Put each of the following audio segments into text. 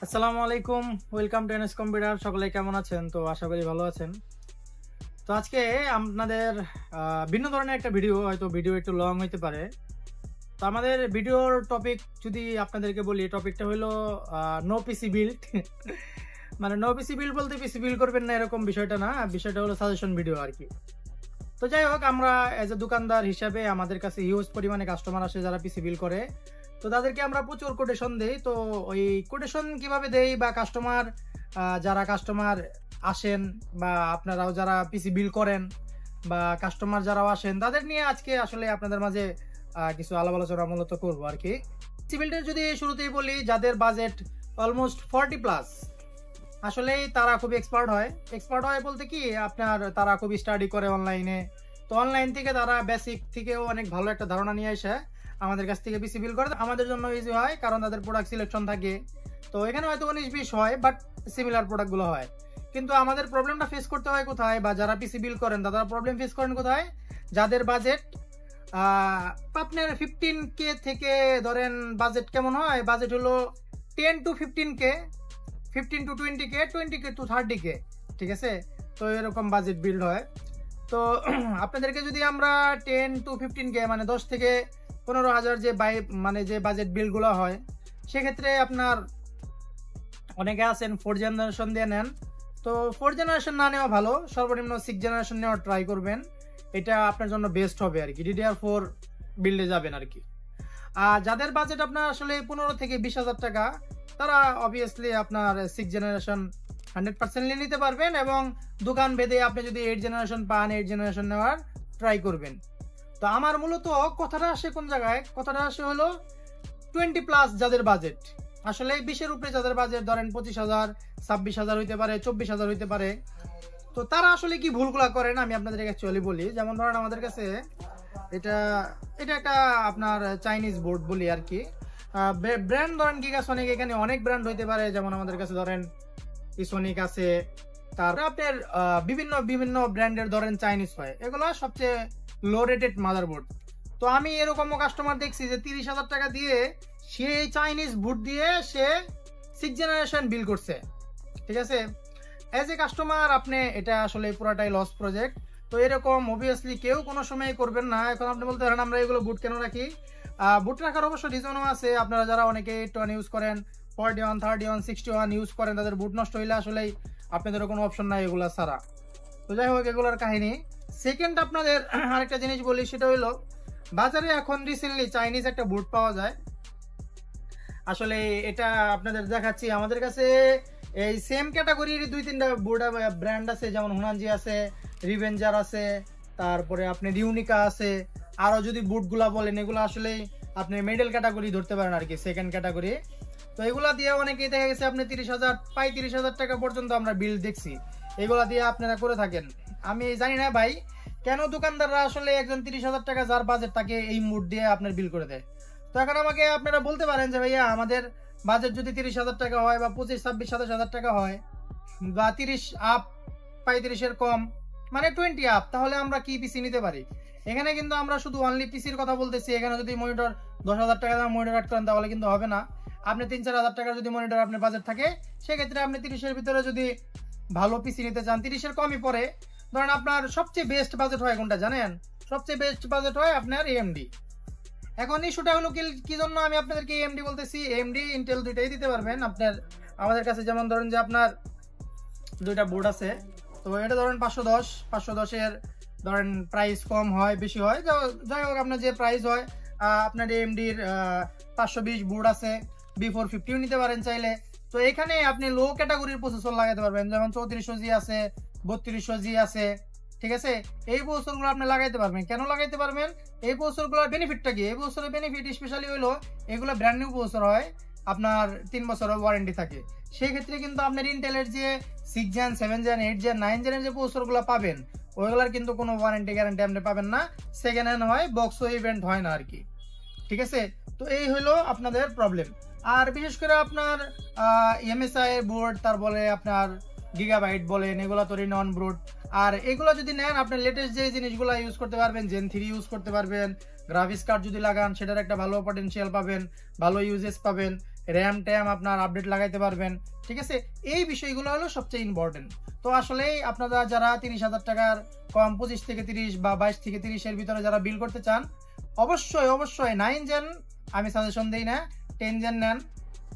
আসসালামু আলাইকুম, welcome to NS computer. সকলে কেমন আছেন? তো আশা করি ভালো আছেন। তো আজকে আপনাদের ভিন্ন ধরনের একটা ভিডিও, হয়তো ভিডিও একটু লং হইতে পারে। তো আমাদের ভিডিওর টপিক যদি আপনাদেরকে বলি, টপিকটা হলো নো পিসি বিল্ড। মানে নো পিসি বিল্ড বলতে পিসি বিল্ড করবেন না এরকম বিষয়টা না, বিষয়টা হলো সাজেশন ভিডিও আর কি। তো যাই হোক, আমরা এজ এ দোকানদার হিসাবে আমাদের কাছে হিউজ পরিমাণে কাস্টমার আসে যারা পিসি বিল করে। তো তাদেরকে আমরা প্রচুর কোটেশন দেই। তো ওই কোটেশন কিভাবে দেই বা যারা কাস্টমার আসেন বা আপনারাও যারা পিসি বিল করেন বা কাস্টমার যারাও আসেন, তাদের নিয়ে আজকে আসলে আপনাদের মাঝে কিছু আলাপ আলোচনা মূলত করবো আর কি। পিসি বিল্ডের যদি শুরুতেই বলি, যাদের বাজেট অলমোস্ট 40+, আসলেই তারা খুব এক্সপার্ট হয় বলতে কি, তারা খুব স্টাডি করে অনলাইনে। তো অনলাইন থেকে তারা বেসিক থেকেও অনেক ভালো একটা ধারণা নিয়ে আসে আমাদের কাছ থেকে পিসি বিল করে। আমাদের জন্য ইজি হয়, কারণ তাদের প্রোডাক্ট সিলেকশন থাকে। তো এখানে হয়তো 19-20 হয়, বাট সিমিলার প্রোডাক্টগুলো হয়। কিন্তু আমাদের প্রবলেমটা ফেস করতে হয় কোথায়, বা যারা পিসি বিল করেন তারা প্রবলেম ফেস করেন কোথায়? যাদের বাজেট আপনার 15K থেকে ধরেন, বাজেট কেমন হয়? বাজেট হলো 10 to 15K, 15 to 20K, 20K to 30K, ঠিক আছে? তো এরকম বাজেট বিল্ড হয়। তো আপনাদেরকে যদি আমরা 10 to 15K মানে 10 থেকে 15,000 যে বাজেট বিলগুলো হয়, সেক্ষেত্রে আপনার অনেকে আছেন 4 জেনারেশন দিয়ে নেন। তো 4 জেনারেশন না নেওয়া ভালো, সর্বনিম্ন 6 জেনারেশন নেওয়ার ট্রাই করবেন। এটা আপনার জন্য বেস্ট হবে আর কি, DDR4 বিল্ডে যাবেন আর কি। আর যাদের বাজেট আপনার আসলে 15 থেকে 20,000 টাকা, তারা অবভিয়াসলি আপনার 6 জেনারেশন 100% নিতে পারবেন, এবং দোকান ভেদে আপনি যদি 8 জেনারেশন পান, 8 জেনারেশন নেওয়ার ট্রাই করবেন। তো আমার মূলত কথাটা আসে কোন জায়গায়? কথাটা আসে হলো 20+ যাদের বাজেট, আসলে 20-এর উপরে যাদের বাজেট, ধরেন 25,000, 26,000 হইতে পারে, 24,000 হইতে পারে। তো তারা আসলে কি ভুলগুলা করেন আমি আপনাদের অ্যাকচুয়ালি বলি। যেমন ধরেন, আমাদের কাছে এটা এটা একটা আপনার চাইনিজ বোর্ড বলি আর কি। ব্র্যান্ড ধরেন গিগাসনিক, এখানে অনেক ব্র্যান্ড হইতে পারে। যেমন আমাদের কাছে ধরেন ইসোনিক আছে, তারপরে আপনার বিভিন্ন বিভিন্ন ব্র্যান্ডের ধরেন চাইনিজ হয়, এগুলো সবচেয়ে লো রেটেড মাদারবোর্ড। তো আমি এরকমও কাস্টমার দেখছি যে 30,000 টাকা দিয়ে সে চাইনিজ বোর্ড দিয়ে সে 6 জেনারেশন বিল করছে, ঠিক আছে? এজ এ কাস্টমার আপনি এটা আসলে পুরাটাই লস প্রজেক্ট। তো এরকম অবভিয়াসলি কেউ কোনো সময় করবেন না। এখন আপনি বলতে পারেন আমরা এগুলো বুট কেন রাখি? বুট রাখার অবশ্য রিজনও আছে। আপনারা যারা অনেকে 8 ইউজ করেন, 41, 31, 61 ইউজ করেন, তাদের বুট নষ্ট হইলে আসলে আপনাদেরও কোনো অপশন নাই এগুলা ছাড়া। তো যাই হোক, এগুলোর কাহিনী। সেকেন্ড, আপনাদের আরেকটা জিনিস বলি, সেটা হইলো বাজারে এখন রিসেন্টলি চাইনিজ একটা বুট পাওয়া যায়। আসলে এটা আপনাদের দেখাচ্ছি, আমাদের কাছে এই সেম ক্যাটাগরির 2-3টা বোর্ড ব্র্যান্ড আছে, যেমন হুনানজি আছে, রিভেঞ্জার আছে, তারপরে আপনার ইউনিকা আছে। আরো যদি বুটগুলা বলেন, এগুলো আসলে আপনি মিডল ক্যাটাগরি ধরতে পারেন আর কি, সেকেন্ড ক্যাটাগরি। তো এগুলা দিয়ে অনেকেই দেখা গেছে আপনি 30,000, 35,000 টাকা পর্যন্ত আমরা বিল দেখছি, এগুলা দিয়ে আপনারা করে থাকেন। আমি জানি না ভাই, কেন দোকানদাররা আসলে একজন 30,000 টাকা যার বাজেট তাকে এই মুড দিয়ে আপনার বিল করে দেয়। তো এখন আমাকে আপনারা বলতে পারেন যে ভাইয়া, আমাদের বাজেট যদি 30,000 টাকা হয়, বা 25, 26, 27,000 টাকা হয়, বা 30 আপ, 35-এর কম, মানে 20 আপ, তাহলে আমরা কি পিসি নিতে পারি? এখানে কিন্তু আমরা শুধু অনলি পিসির কথা বলতেছি। এখানে যদি মনিটর 10,000 টাকা দাম মনিটর অ্যাড করেন, তাহলে কিন্তু হবে না। আপনি 3-4 হাজার টাকার যদি মনিটর আপনার বাজেট থাকে, সেক্ষেত্রে আপনি 30-এর ভিতরে যদি ভালো পিসি নিতে চান, 30-এর কমই পড়ে। ধরেন আপনার সবচেয়ে বেস্ট বাজেট হয় কোনটা জানেন? সবচেয়ে বেস্ট বাজেট হয় আপনার AMD। এখন ইস্যুটা হলো কি জন্য আমি আপনাদেরকে AMD বলতেছি, AMD ইন্টেল দুইটাই দিতে পারবেন আপনার। আমাদের কাছে যেমন ধরেন যে আপনার দুইটা বোর্ড আছে। তো এটা ধরেন 510 এর ধরেন প্রাইস কম হয় বেশি হয়, যাই হোক আপনার যে প্রাইস হয়, আপনার AMD-র 520 বোর্ড আছে, B450 নিতে পারেন চাইলে। তো এখানে আপনি লো ক্যাটাগরির প্রসেসর লাগাতে পারবেন, যেমন 3400G আছে, 3200G আছে, ঠিক আছে? এই প্রসেসরগুলো আপনি লাগাইতে পারবেন। কেন লাগাইতে পারবেন? এই প্রসেসরগুলোর বেনিফিটটা কি? এই প্রসেসরের বেনিফিট স্পেশালি হলো এগুলো ব্র্যান্ড নিউ প্রসেসর হয়, আপনার 3 বছরের ওয়ারেন্টি থাকে। সেই ক্ষেত্রে কিন্তু আপনার ইন্টেলের যে 6 জেন, 7 জেন, 8 জেন, 9 জেনের যে প্রসেসরগুলো পাবেন, ওইগুলোর কিন্তু কোনো ওয়ারেন্টি গ্যারান্টি আপনি পাবেন না। সেকেন্ড হ্যান্ড হয়, বক্স ইভেন্ট হয় না আর কি, ঠিক আছে? তো এই হলো আপনাদের প্রবলেম। আর বিশেষ করে আপনার MSI বোর্ড, তারপরে আপনার গিগাবাইট বলেন, এগুলো তো নন ব্রুট। আর এগুলো যদি নেন, আপনার লেটেস্ট যে জিনিসগুলো ইউজ করতে পারবেন, Gen 3 ইউজ করতে পারবেন। গ্রাফিক্স কার্ড যদি লাগান, সেটার একটা ভালো পটেনশিয়াল পাবেন, ভালো ইউজেস পাবেন। র্যাম ট্যাম আপনার আপডেট লাগাইতে পারবেন, ঠিক আছে। এই বিষয়গুলো হলো সবচেয়ে ইম্পর্টেন্ট। তো আসলেই আপনারা যারা 30,000 টাকার কম 25 থেকে 30 বা 22 থেকে 30 এর ভিতরে যারা বিল করতে চান, অবশ্যই অবশ্যই 9 জেন আমি সাজেশন দিই না, 10 জেন নেন।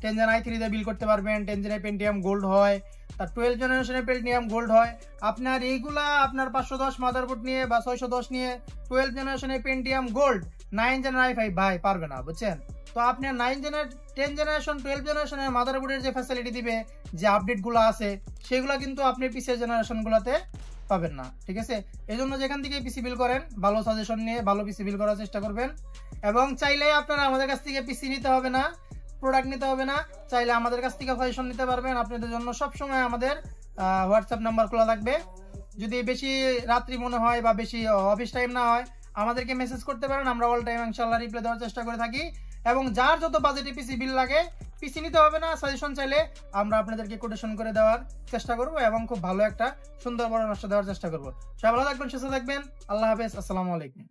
10 জেন i3 দিয়ে বিল করতে পারবেন। 10 জেনের পেন্টিয়াম গোল্ড হয়, তার 12 জেনারেশনের পেন্টিয়াম গোল্ড হয়। আপনার এইগুলা আপনার 510 মাদারবোর্ড নিয়ে বা 610 নিয়ে 12 জেনারেশনের পেন্টিয়াম গোল্ড 9 জেনের i5 ভাই পারবে না, বুঝছেন। তো আপনার 9 জেনের 10 জেনারেশন 12 জেনারেশনের মাদারবোর্ডের যে ফ্যাসিলিটি দিবে, যে আপডেটগুলো আছে, সেগুলো কিন্তু আপনি পিসির জেনারেশনগুলোতে পাবেন না, ঠিক আছে। এই জন্য যেখান থেকে পিসি বিল করেন ভালো সাজেশন নিয়ে ভালো পিসি বিল করার চেষ্টা করবেন। এবং চাইলে আপনারা আমাদের কাছ থেকে পিসি নিতে হবে না, প্রোডাক্ট নিতে হবে না, চাইলে আমাদের কাছ থেকে সাজেশন নিতে পারবেন। আপনাদের জন্য সবসময় আমাদের হোয়াটসঅ্যাপ নাম্বার খোলা থাকবে। যদি বেশি রাত্রি মনে হয় বা বেশি অফিস টাইম না হয়, আমাদেরকে মেসেজ করতে পারেন, আমরা অল টাইম ইনশাআল্লাহ রিপ্লাই দেওয়ার চেষ্টা করে থাকি। এবং যার যত বাজেটে পিসি বিল লাগে, পিসি নিতে হবে না, সাজেশন চাইলে আমরা আপনাদেরকে কোটেশন করে দেওয়ার চেষ্টা করব এবং খুব ভালো একটা সুন্দর পরামর্শ দেওয়ার চেষ্টা করব। সবাই ভালো থাকবেন, সুস্থ থাকবেন, আল্লাহ হাফেজ, আসসালামু আলাইকুম।